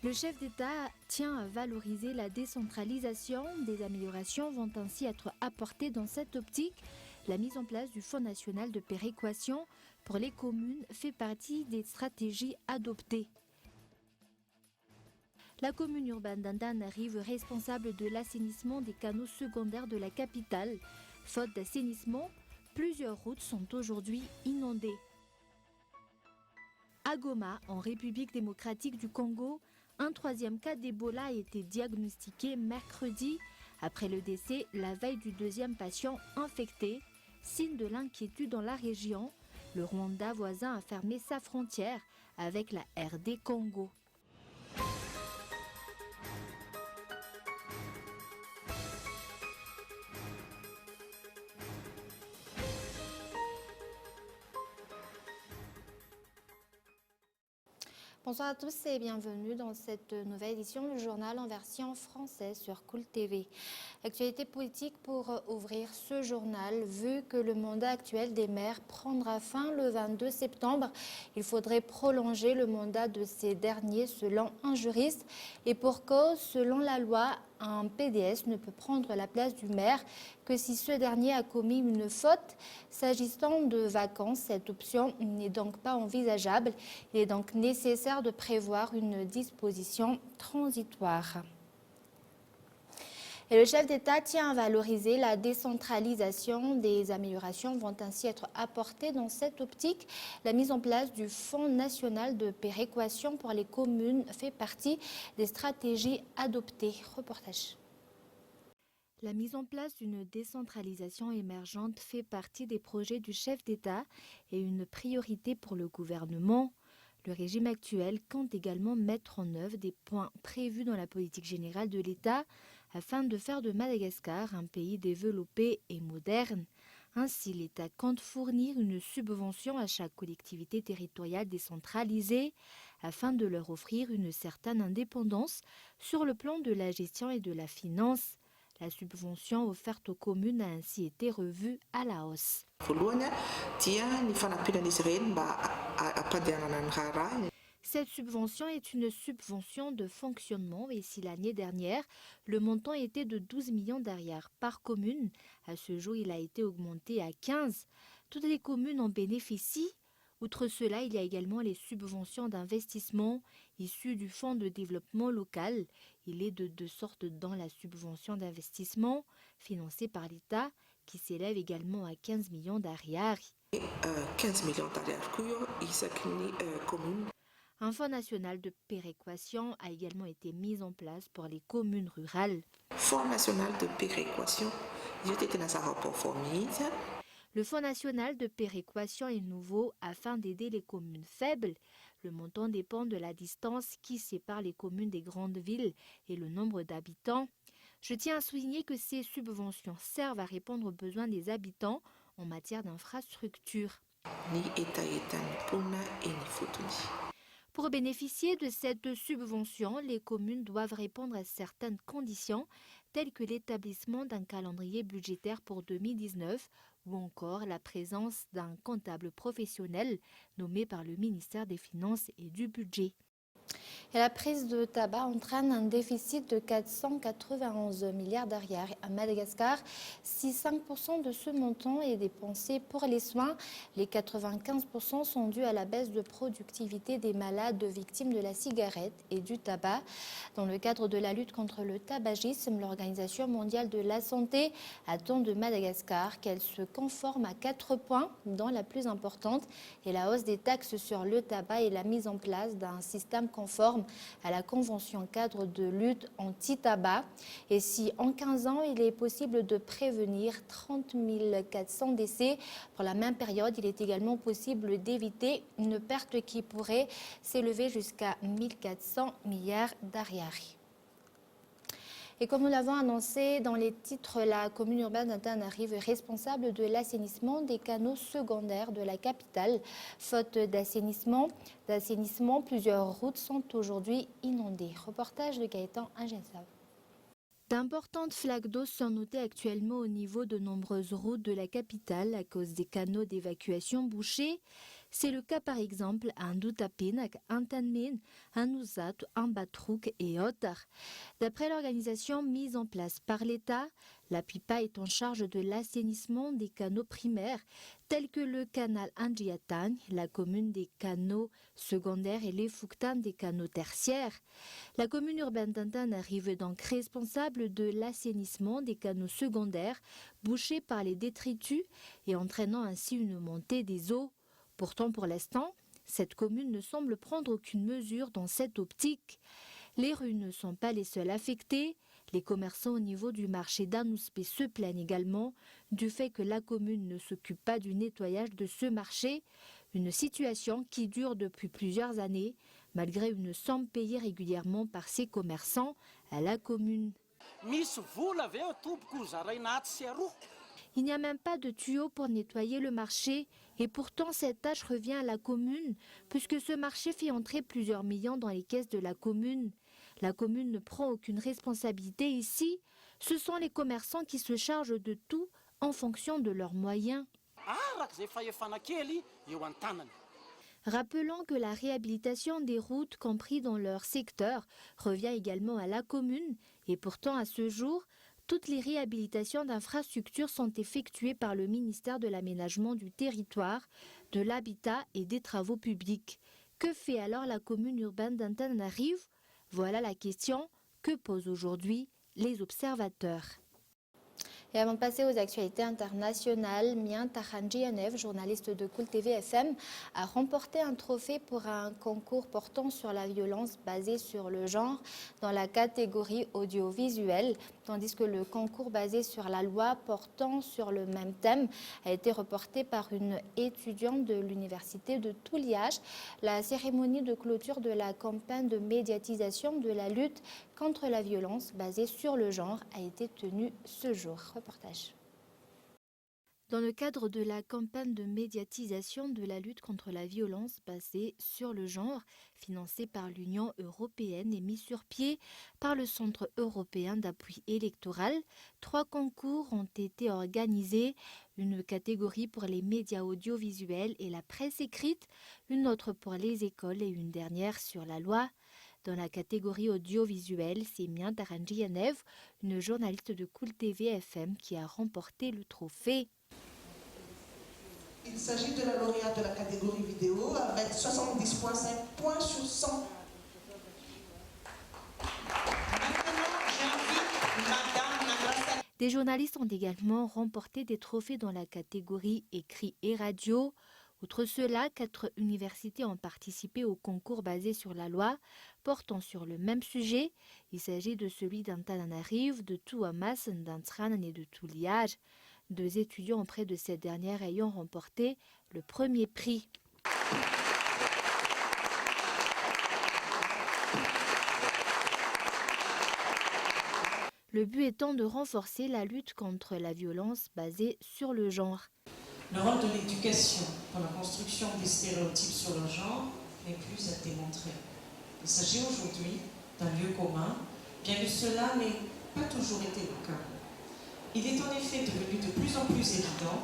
Le chef d'État tient à valoriser la décentralisation. Des améliorations vont ainsi être apportées dans cette optique. La mise en place du Fonds national de péréquation pour les communes fait partie des stratégies adoptées. La commune urbaine d'Antananarivo est responsable de l'assainissement des canaux secondaires de la capitale. Faute d'assainissement, plusieurs routes sont aujourd'hui inondées. À Goma, en République démocratique du Congo, un troisième cas d'Ebola a été diagnostiqué mercredi, après le décès la veille du deuxième patient infecté. Signe de l'inquiétude dans la région, le Rwanda voisin a fermé sa frontière avec la RD Congo. Bonsoir à tous et bienvenue dans cette nouvelle édition du journal en version française sur Cool TV. Actualité politique pour ouvrir ce journal. Vu que le mandat actuel des maires prendra fin le 22 septembre, il faudrait prolonger le mandat de ces derniers selon un juriste. Et pour cause, selon la loi, un PDS ne peut prendre la place du maire que si ce dernier a commis une faute. S'agissant de vacances, cette option n'est donc pas envisageable. Il est donc nécessaire de prévoir une disposition transitoire. Et le chef d'État tient à valoriser la décentralisation. Des améliorations vont ainsi être apportées dans cette optique. La mise en place du Fonds national de péréquation pour les communes fait partie des stratégies adoptées. Reportage. La mise en place d'une décentralisation émergente fait partie des projets du chef d'État et une priorité pour le gouvernement. Le régime actuel compte également mettre en œuvre des points prévus dans la politique générale de l'État afin de faire de Madagascar un pays développé et moderne. Ainsi, l'État compte fournir une subvention à chaque collectivité territoriale décentralisée afin de leur offrir une certaine indépendance sur le plan de la gestion et de la finance. La subvention offerte aux communes a ainsi été revue à la hausse. Cette subvention est une subvention de fonctionnement et si l'année dernière, le montant était de 12 millions d'ariars par commune, à ce jour il a été augmenté à 15. Toutes les communes en bénéficient. Outre cela, il y a également les subventions d'investissement issues du Fonds de développement local. Il est de deux sortes dans la subvention d'investissement financée par l'État qui s'élève également à 15 millions d'ariars. 15 millions d'ariars communes. Un fonds national de péréquation a également été mis en place pour les communes rurales. Fonds national de péréquation, j'étais dans un rapport formidable. Le Fonds national de péréquation est nouveau afin d'aider les communes faibles. Le montant dépend de la distance qui sépare les communes des grandes villes et le nombre d'habitants. Je tiens à souligner que ces subventions servent à répondre aux besoins des habitants en matière d'infrastructure. Pour bénéficier de cette subvention, les communes doivent répondre à certaines conditions, telles que l'établissement d'un calendrier budgétaire pour 2019 ou encore la présence d'un comptable professionnel nommé par le ministère des Finances et du Budget. Et la prise de tabac entraîne un déficit de 491 milliards d'ariars à Madagascar. Si 5% de ce montant est dépensé pour les soins, les 95% sont dus à la baisse de productivité des malades victimes de la cigarette et du tabac. Dans le cadre de la lutte contre le tabagisme, l'Organisation mondiale de la santé attend de Madagascar qu'elle se conforme à 4 points, dont la plus importante est la hausse des taxes sur le tabac et la mise en place d'un système conforme à la Convention cadre de lutte anti-tabac. Et si en 15 ans, il est possible de prévenir 30 400 décès, pour la même période, il est également possible d'éviter une perte qui pourrait s'élever jusqu'à 1400 milliards d'ariars. Et comme nous l'avons annoncé dans les titres, la commune urbaine d'Antananarivo est responsable de l'assainissement des canaux secondaires de la capitale. Faute d'assainissement, plusieurs routes sont aujourd'hui inondées. Reportage de Gaëtan Ingensav. D'importantes flaques d'eau sont notées actuellement au niveau de nombreuses routes de la capitale à cause des canaux d'évacuation bouchés. C'est le cas par exemple à Ndutapinak, Antanmin, Anouzat, Ambatrouk et autres. D'après l'organisation mise en place par l'État, la PIPA est en charge de l'assainissement des canaux primaires tels que le canal Andjiatan, la commune des canaux secondaires et les Fouktan des canaux tertiaires. La commune urbaine d'Antan arrive donc responsable de l'assainissement des canaux secondaires bouchés par les détritus et entraînant ainsi une montée des eaux. Pourtant, pour l'instant, cette commune ne semble prendre aucune mesure dans cette optique. Les rues ne sont pas les seules affectées. Les commerçants au niveau du marché d'Anouspé se plaignent également du fait que la commune ne s'occupe pas du nettoyage de ce marché, une situation qui dure depuis plusieurs années, malgré une somme payée régulièrement par ces commerçants à la commune. Il n'y a même pas de tuyau pour nettoyer le marché et pourtant cette tâche revient à la commune puisque ce marché fait entrer plusieurs millions dans les caisses de la commune. La commune ne prend aucune responsabilité ici. Ce sont les commerçants qui se chargent de tout en fonction de leurs moyens. Rappelons que la réhabilitation des routes compris dans leur secteur revient également à la commune et pourtant à ce jour, toutes les réhabilitations d'infrastructures sont effectuées par le ministère de l'Aménagement du Territoire, de l'Habitat et des Travaux publics. Que fait alors la commune urbaine d'Antananarivo ? Voilà la question que posent aujourd'hui les observateurs. Et avant de passer aux actualités internationales, Mian Tahandjianev, journaliste de Cool TV FM, a remporté un trophée pour un concours portant sur la violence basée sur le genre dans la catégorie audiovisuelle, tandis que le concours basé sur la loi portant sur le même thème a été reporté par une étudiante de l'université de Touliage. La cérémonie de clôture de la campagne de médiatisation de la lutte contre la violence basée sur le genre a été tenue ce jour. Reportage. Dans le cadre de la campagne de médiatisation de la lutte contre la violence basée sur le genre, financée par l'Union européenne et mise sur pied par le Centre européen d'appui électoral, 3 concours ont été organisés, une catégorie pour les médias audiovisuels et la presse écrite, une autre pour les écoles et une dernière sur la loi. Dans la catégorie audiovisuelle, c'est Mian Tahandjianev, une journaliste de Cool TV FM, qui a remporté le trophée. Il s'agit de la lauréate de la catégorie vidéo avec 70,5 points sur 100. Des journalistes ont également remporté des trophées dans la catégorie écrit et radio. Outre cela, 4 universités ont participé au concours basé sur la loi portant sur le même sujet. Il s'agit de celui d'Antananarivo, de Tuamas, d'Antsranan et de Touliage. 2 étudiants auprès de cette dernière ayant remporté le premier prix. Le but étant de renforcer la lutte contre la violence basée sur le genre. Le rôle de l'éducation dans la construction des stéréotypes sur le genre n'est plus à démontrer. Il s'agit aujourd'hui d'un lieu commun, bien que cela n'ait pas toujours été le cas. Il est en effet devenu de plus en plus évident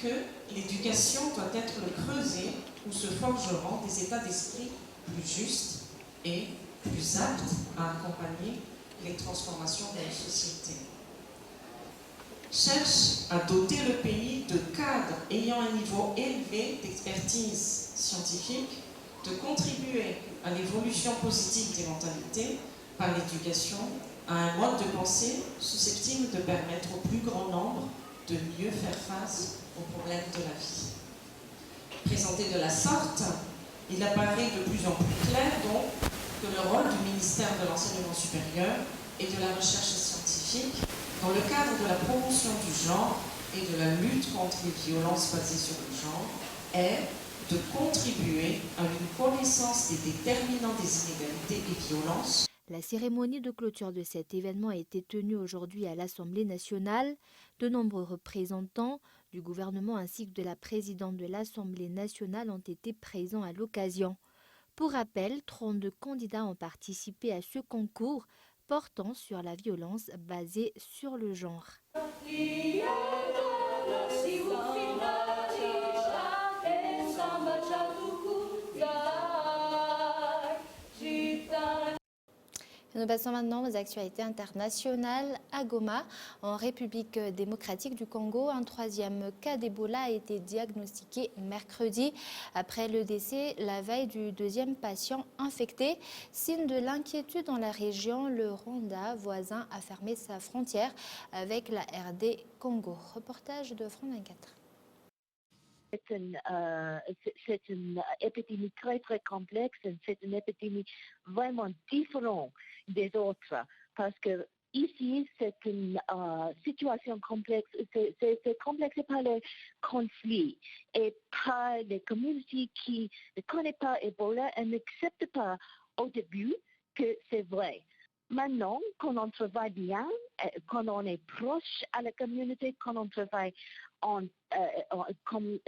que l'éducation doit être le creuset où se forgeront des états d'esprit plus justes et plus aptes à accompagner les transformations de la société. Cherche à doter le pays de cadres ayant un niveau élevé d'expertise scientifique, de contribuer à l'évolution positive des mentalités par l'éducation, à un mode de pensée susceptible de permettre au plus grand nombre de mieux faire face aux problèmes de la vie. Présenté de la sorte, il apparaît de plus en plus clair donc que le rôle du ministère de l'Enseignement supérieur et de la recherche scientifique dans le cadre de la promotion du genre et de la lutte contre les violences basées sur le genre est de contribuer à une connaissance des déterminants des inégalités et violences. La cérémonie de clôture de cet événement a été tenue aujourd'hui à l'Assemblée nationale. De nombreux représentants du gouvernement ainsi que de la présidente de l'Assemblée nationale ont été présents à l'occasion. Pour rappel, 32 candidats ont participé à ce concours portant sur la violence basée sur le genre. Nous passons maintenant aux actualités internationales. À Goma, en République démocratique du Congo, un troisième cas d'Ebola a été diagnostiqué mercredi après le décès la veille du deuxième patient infecté. Signe de l'inquiétude dans la région, le Rwanda voisin a fermé sa frontière avec la RD Congo. Reportage de France 24. C'est une épidémie très, très complexe. C'est une épidémie vraiment différente des autres parce que ici, c'est une situation complexe. C'est complexe par les conflits et par les communautés qui ne connaissent pas Ebola et n'acceptent pas au début que c'est vrai. Maintenant, quand on travaille bien, quand on est proche à la communauté, quand on travaille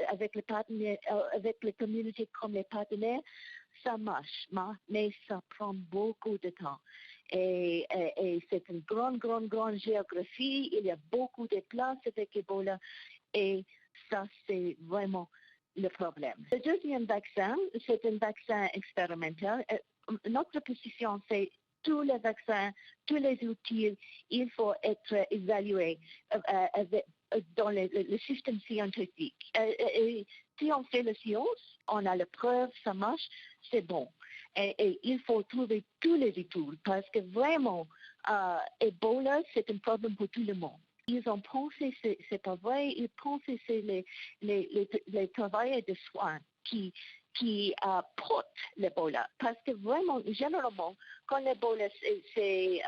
avec les partenaires, avec les communautés comme les partenaires, ça marche, mais ça prend beaucoup de temps. Et c'est une grande géographie. Il y a beaucoup de places avec Ebola et ça, c'est vraiment le problème. Le deuxième vaccin, c'est un vaccin expérimental. Notre position, c'est tous les vaccins, tous les outils, il faut être évalué dans le système scientifique. Et si on fait la science, on a la preuve, ça marche, c'est bon. Et il faut trouver tous les études parce que vraiment, Ebola, c'est un problème pour tout le monde. Ils ont pensé, c'est pas vrai, ils pensent que c'est les travailleurs de soins qui portent l'Ebola. Parce que vraiment, généralement, quand l'Ebola, c'est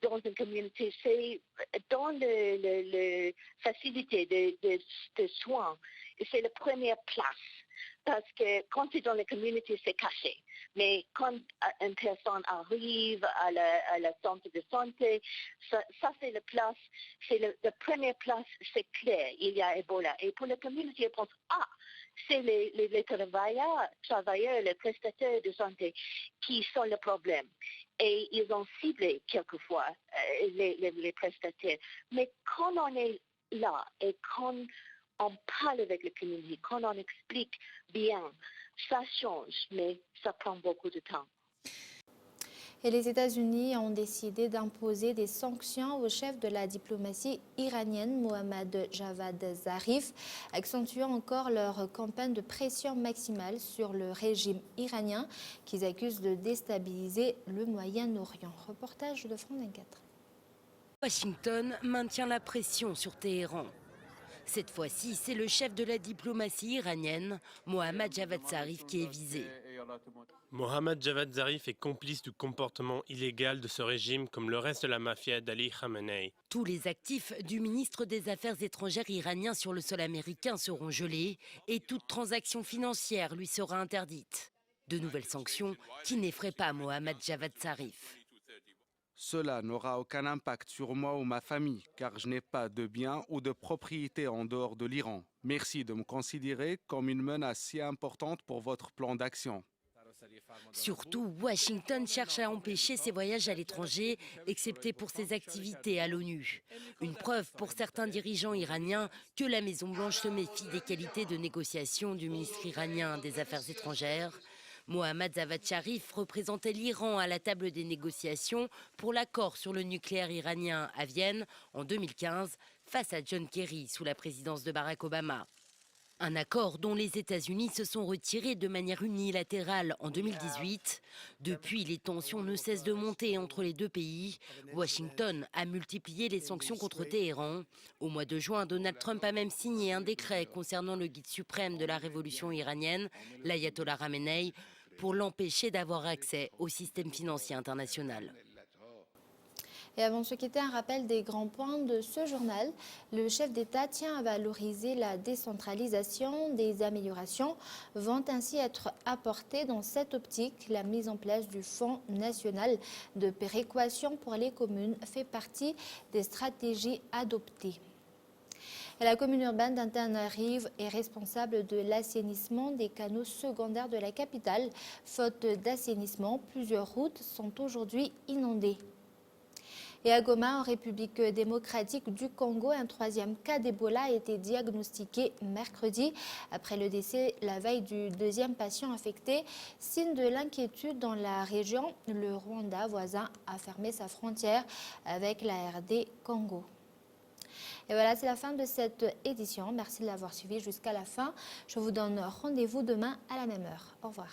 dans une communauté, c'est dans la facilité de soins, c'est la première place. Parce que quand c'est dans la communauté, c'est caché. Mais quand une personne arrive à la centre de santé, ça c'est la place, c'est la première place, c'est clair, il y a Ebola. Et pour la communauté, elle pense, c'est les travailleurs, les prestataires de santé qui sont le problème. Et ils ont ciblé quelquefois les prestataires. Mais quand on est là et quand on parle avec le communauté, quand on explique bien, ça change, mais ça prend beaucoup de temps. Et les États-Unis ont décidé d'imposer des sanctions au chef de la diplomatie iranienne, Mohammad Javad Zarif, accentuant encore leur campagne de pression maximale sur le régime iranien qu'ils accusent de déstabiliser le Moyen-Orient. Reportage de France 24. Washington maintient la pression sur Téhéran. Cette fois-ci, c'est le chef de la diplomatie iranienne, Mohammad Javad Zarif, qui est visé. Mohammad Javad Zarif est complice du comportement illégal de ce régime comme le reste de la mafia d'Ali Khamenei. Tous les actifs du ministre des Affaires étrangères iranien sur le sol américain seront gelés et toute transaction financière lui sera interdite. De nouvelles sanctions qui n'effraient pas Mohammad Javad Zarif. Cela n'aura aucun impact sur moi ou ma famille, car je n'ai pas de biens ou de propriétés en dehors de l'Iran. Merci de me considérer comme une menace si importante pour votre plan d'action. Surtout, Washington cherche à empêcher ses voyages à l'étranger, excepté pour ses activités à l'ONU. Une preuve pour certains dirigeants iraniens que la Maison-Blanche se méfie des qualités de négociation du ministre iranien des Affaires étrangères. Mohammad Javad Zarif représentait l'Iran à la table des négociations pour l'accord sur le nucléaire iranien à Vienne en 2015 face à John Kerry sous la présidence de Barack Obama. Un accord dont les États-Unis se sont retirés de manière unilatérale en 2018. Depuis, les tensions ne cessent de monter entre les deux pays. Washington a multiplié les sanctions contre Téhéran. Au mois de juin, Donald Trump a même signé un décret concernant le guide suprême de la révolution iranienne, l'ayatollah Khamenei, pour l'empêcher d'avoir accès au système financier international. Et avant de se quitter, un rappel des grands points de ce journal. Le chef d'État tient à valoriser la décentralisation. Des améliorations vont ainsi être apportées dans cette optique. La mise en place du Fonds national de péréquation pour les communes fait partie des stratégies adoptées. Et la commune urbaine d'Antananarivo est responsable de l'assainissement des canaux secondaires de la capitale. Faute d'assainissement, plusieurs routes sont aujourd'hui inondées. Et à Goma, en République démocratique du Congo, un troisième cas d'Ebola a été diagnostiqué mercredi après le décès la veille du deuxième patient infecté. Signe de l'inquiétude dans la région, le Rwanda voisin a fermé sa frontière avec la RD Congo. Et voilà, c'est la fin de cette édition. Merci de l'avoir suivi jusqu'à la fin. Je vous donne rendez-vous demain à la même heure. Au revoir.